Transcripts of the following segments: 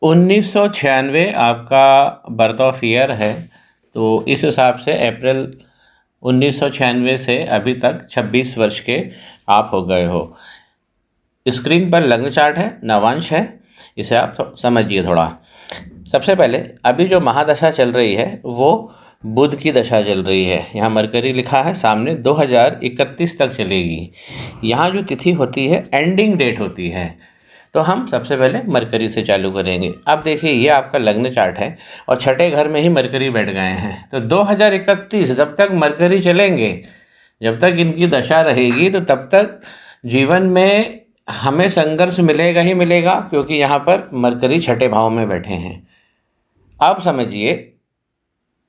1996 आपका birth of year है, तो इस हिसाब से अप्रैल 1996 से अभी तक 26 वर्ष के आप हो गए हो। स्क्रीन पर लग्न चार्ट है, नवांश है, इसे आप समझिए थोड़ा। सबसे पहले अभी जो महादशा चल रही है वो बुध की दशा चल रही है। यहाँ मरकरी लिखा है सामने, 2031 तक चलेगी। यहाँ जो तिथि होती है एंडिंग डेट होती है। तो हम सबसे पहले मरकरी से चालू करेंगे। अब देखिए ये आपका लग्न चार्ट है और छठे घर में ही मरकरी बैठ गए हैं। तो 2031 जब तक मरकरी चलेंगे, जब तक इनकी दशा रहेगी, तो तब तक जीवन में हमें संघर्ष मिलेगा ही मिलेगा, क्योंकि यहाँ पर मरकरी छठे भाव में बैठे हैं। अब समझिए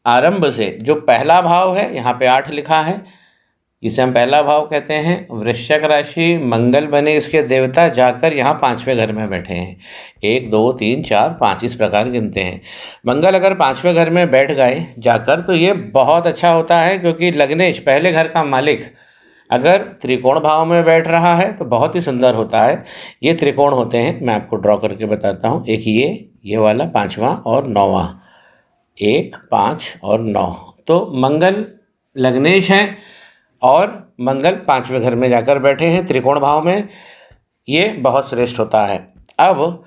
आरंभ से जो पहला भाव है, यहाँ पे 8 लिखा है, इसे हम पहला भाव कहते हैं। वृश्चिक राशि, मंगल बने इसके देवता, जाकर यहाँ 5वें घर में बैठे हैं। 1 2 3 4 5 इस प्रकार गिनते हैं। मंगल अगर 5वें घर में बैठ गए जाकर, तो ये बहुत अच्छा होता है, क्योंकि लग्नेश पहले घर का मालिक अगर त्रिकोण भाव में बैठ रहा है तो बहुत ही सुंदर होता है। ये त्रिकोण होते हैं, मैं आपको ड्रॉ करके बताता हूँ। एक ये वाला 5वां और 9वां, 1 5 और 9। तो मंगल लग्नेश हैं और मंगल 5वें घर में जाकर बैठे हैं त्रिकोण भाव में। ये बहुत श्रेष्ठ होता है। अब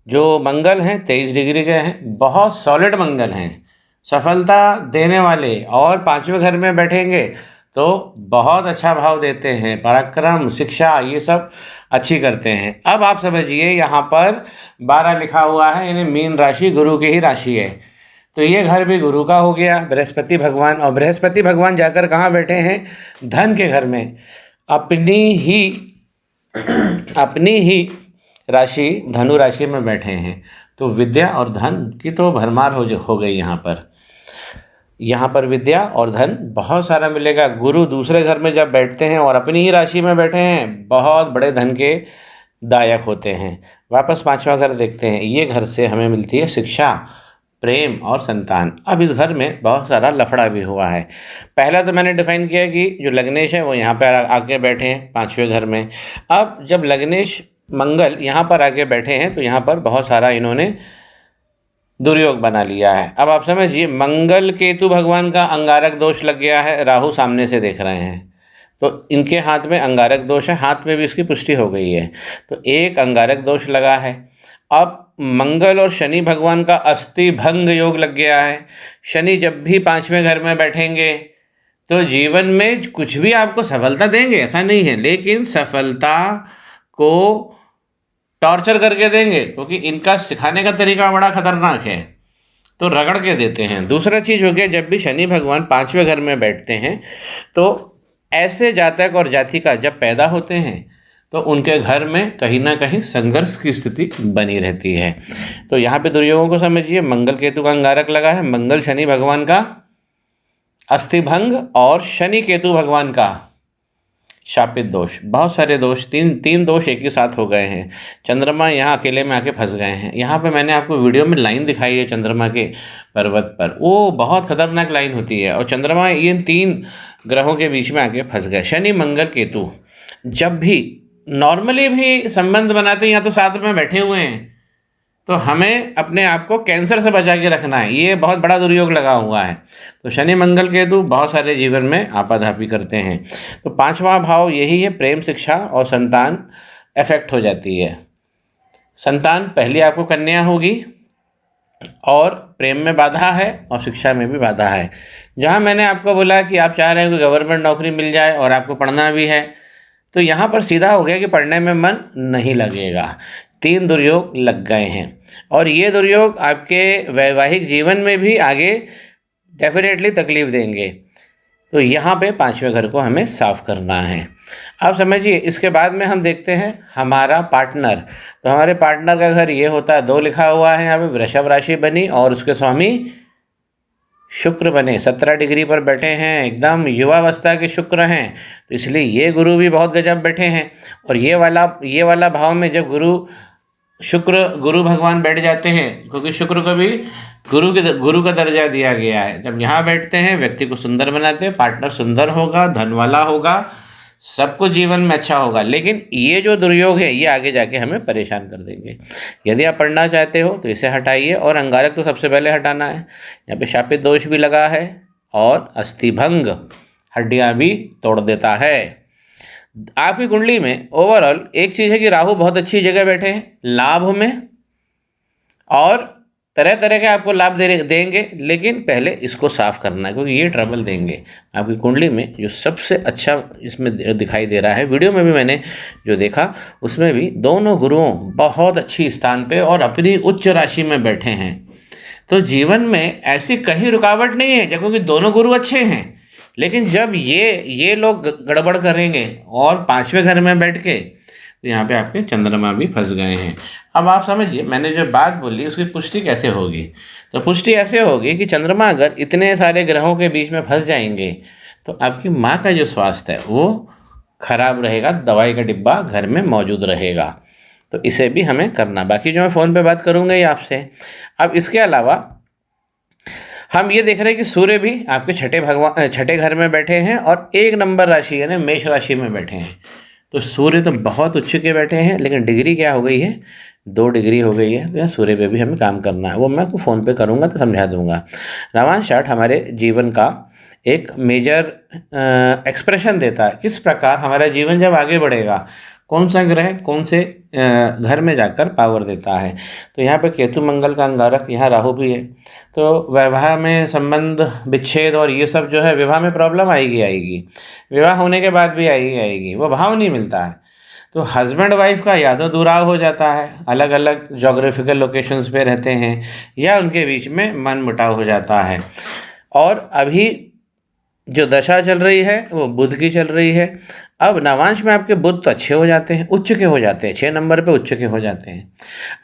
जो मंगल हैं 23 डिग्री के हैं, बहुत सॉलिड मंगल हैं, सफलता देने वाले, और 5वें घर में बैठेंगे तो बहुत अच्छा भाव देते हैं। पराक्रम, शिक्षा, ये सब अच्छी करते हैं। अब आप समझिए यहाँ पर 12 लिखा हुआ है, यानी मीन राशि गुरु की ही राशि है। तो ये घर भी गुरु का हो गया, बृहस्पति भगवान। और बृहस्पति भगवान जाकर कहाँ बैठे हैं? धन के घर में। अपनी ही राशि धनु राशि में बैठे हैं। तो विद्या और धन की तो भरमार हो गई यहाँ पर विद्या और धन बहुत सारा मिलेगा। गुरु दूसरे घर में जब बैठते हैं और अपनी ही राशि में बैठे हैं, बहुत बड़े धन के दायक होते हैं। वापस 5वां घर देखते हैं। ये घर से हमें मिलती है शिक्षा, प्रेम और संतान। अब इस घर में बहुत सारा लफड़ा भी हुआ है। पहला तो मैंने डिफाइन किया कि जो लग्नेश है वो यहाँ पर आके बैठे हैं 5वें घर में। अब जब लग्नेश मंगल यहाँ पर आके बैठे हैं तो यहाँ पर बहुत सारा इन्होंने दुर्योग बना लिया है। अब आप समझिए मंगल केतु भगवान का अंगारक दोष लग गया है, राहु सामने से देख रहे हैं, तो इनके हाथ में अंगारक दोष है, हाथ में भी इसकी पुष्टि हो गई है। तो एक अंगारक दोष लगा है। अब मंगल और शनि भगवान का अस्थि भंग योग लग गया है। शनि जब भी 5वें घर में बैठेंगे तो जीवन में कुछ भी आपको सफलता देंगे, ऐसा नहीं है, लेकिन सफलता को टॉर्चर करके देंगे, क्योंकि इनका सिखाने का तरीका बड़ा खतरनाक है, तो रगड़ के देते हैं। दूसरा चीज़ हो गया, जब भी शनि भगवान 5वें घर में बैठते हैं तो ऐसे जातक और जातिका जब पैदा होते हैं तो उनके घर में कहीं ना कहीं संघर्ष की स्थिति बनी रहती है। तो यहाँ पे दुर्योगों को समझिए, मंगल केतु का अंगारक लगा है, मंगल शनि भगवान का अस्थिभंग और शनि केतु भगवान का शापित दोष। बहुत सारे दोष, तीन दोष एक ही साथ हो गए हैं। चंद्रमा यहाँ अकेले में आके फंस गए हैं। यहाँ पे मैंने आपको वीडियो में लाइन दिखाई है चंद्रमा के पर्वत पर, वो बहुत खतरनाक लाइन होती है, और चंद्रमा इन 3 ग्रहों के बीच में आके फंस गए। शनि मंगल केतु जब भी नॉर्मली भी संबंध बनाते हैं या तो साथ में बैठे हुए हैं, तो हमें अपने आप को कैंसर से बचा के रखना है। ये बहुत बड़ा दुर्योग लगा हुआ है। तो शनि मंगल केतु बहुत सारे जीवन में आपाधापी करते हैं। तो 5वां भाव यही है, प्रेम, शिक्षा और संतान इफेक्ट हो जाती है। संतान पहले आपको कन्या होगी, और प्रेम में बाधा है और शिक्षा में भी बाधा है। जहाँ मैंने आपको बोला कि आप चाह रहे हैं कि गवर्नमेंट नौकरी मिल जाए और आपको पढ़ना भी है, तो यहाँ पर सीधा हो गया कि पढ़ने में मन नहीं लगेगा। 3 दुर्योग लग गए हैं, और ये दुर्योग आपके वैवाहिक जीवन में भी आगे डेफिनेटली तकलीफ देंगे। तो यहाँ पे 5वें घर को हमें साफ करना है। अब समझिए, इसके बाद में हम देखते हैं हमारा पार्टनर। तो हमारे पार्टनर का घर ये होता है, 2 लिखा हुआ है यहाँ पे, वृषभ राशि बनी और उसके स्वामी शुक्र बने, 17 डिग्री पर बैठे हैं, एकदम युवावस्था के शुक्र हैं। तो इसलिए ये गुरु भी बहुत गजब बैठे हैं। और ये वाला भाव में जब गुरु भगवान बैठ जाते हैं, क्योंकि शुक्र को भी गुरु का दर्जा दिया गया है। जब यहाँ बैठते हैं व्यक्ति को सुंदर बनाते हैं, पार्टनर सुंदर होगा, धन वाला होगा, सबको जीवन में अच्छा होगा, लेकिन ये जो दुर्योग है ये आगे जाके हमें परेशान कर देंगे। यदि आप पढ़ना चाहते हो तो इसे हटाइए, और अंगारक तो सबसे पहले हटाना है। यहाँ पे शापित दोष भी लगा है, और अस्थिभंग, हड्डियाँ भी तोड़ देता है। आपकी कुंडली में ओवरऑल एक चीज़ है कि राहु बहुत अच्छी जगह बैठे हैं, लाभ में, और तरह तरह के आपको लाभ देंगे, लेकिन पहले इसको साफ करना है, क्योंकि ये ट्रबल देंगे। आपकी कुंडली में जो सबसे अच्छा इसमें दिखाई दे रहा है, वीडियो में भी मैंने जो देखा उसमें भी दोनों गुरुओं बहुत अच्छी स्थान पे और अपनी उच्च राशि में बैठे हैं। तो जीवन में ऐसी कहीं रुकावट नहीं है, क्योंकि दोनों गुरु अच्छे हैं। लेकिन जब ये लोग गड़बड़ करेंगे और पांचवें घर में बैठ के, तो यहाँ पे आपके चंद्रमा भी फंस गए हैं। अब आप समझिए मैंने जो बात बोली उसकी पुष्टि कैसे होगी। तो पुष्टि ऐसे होगी कि चंद्रमा अगर इतने सारे ग्रहों के बीच में फंस जाएंगे तो आपकी माँ का जो स्वास्थ्य है वो खराब रहेगा, दवाई का डिब्बा घर में मौजूद रहेगा। तो इसे भी हमें करना, बाकी जो मैं फ़ोन पे बात करूँगा ये आपसे। अब इसके अलावा हम ये देख रहे हैं कि सूर्य भी आपके छठे घर में बैठे हैं और 1 नंबर राशि यानी मेष राशि में बैठे हैं। तो सूर्य तो बहुत उच्च के बैठे हैं, लेकिन डिग्री क्या हो गई है, 2 डिग्री हो गई है। तो यहाँ सूर्य पे भी हमें काम करना है, वो मैं आपको फ़ोन पे करूँगा तो समझा दूंगा। नवांश चार्ट हमारे जीवन का एक मेजर एक्सप्रेशन देता है, किस प्रकार हमारा जीवन जब आगे बढ़ेगा, कौन सा ग्रह कौन से घर में जाकर पावर देता है। तो यहाँ पे केतु मंगल का अंगारक, यहाँ राहु भी है। तो वैवाह में संबंध विच्छेद और ये सब जो है, विवाह में प्रॉब्लम आएगी, विवाह होने के बाद भी आएगी, वो भाव नहीं मिलता है। तो हस्बैंड वाइफ का या तो दुराव हो जाता है, अलग अलग जोग्राफिकल लोकेशंस पे रहते हैं, या उनके बीच में मन मुटाव हो जाता है। और अभी जो दशा चल रही है वो बुध की चल रही है। अब नवांश में आपके बुध तो अच्छे हो जाते हैं, उच्च के हो जाते हैं, 6 नंबर पे उच्च के हो जाते हैं।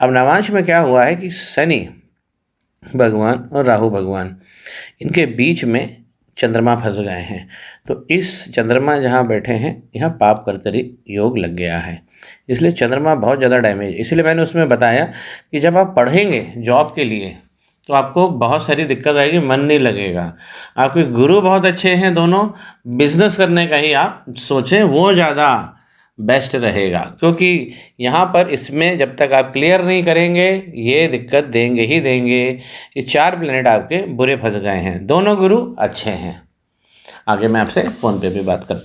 अब नवांश में क्या हुआ है कि शनि भगवान और राहु भगवान इनके बीच में चंद्रमा फंस गए हैं। तो इस चंद्रमा जहाँ बैठे हैं यहाँ पाप कर्तरी योग लग गया है, इसलिए चंद्रमा बहुत ज़्यादा डैमेज। इसलिए मैंने उसमें बताया कि जब आप पढ़ेंगे जॉब के लिए तो आपको बहुत सारी दिक्कत आएगी, मन नहीं लगेगा। आपके गुरु बहुत अच्छे हैं दोनों, बिजनेस करने का ही आप सोचें, वो ज़्यादा बेस्ट रहेगा। क्योंकि यहाँ पर इसमें जब तक आप क्लियर नहीं करेंगे ये दिक्कत देंगे ही देंगे। ये 4 प्लैनेट आपके बुरे फंस गए हैं, दोनों गुरु अच्छे हैं। आगे मैं आपसे फ़ोन पे भी बात करता हूँ।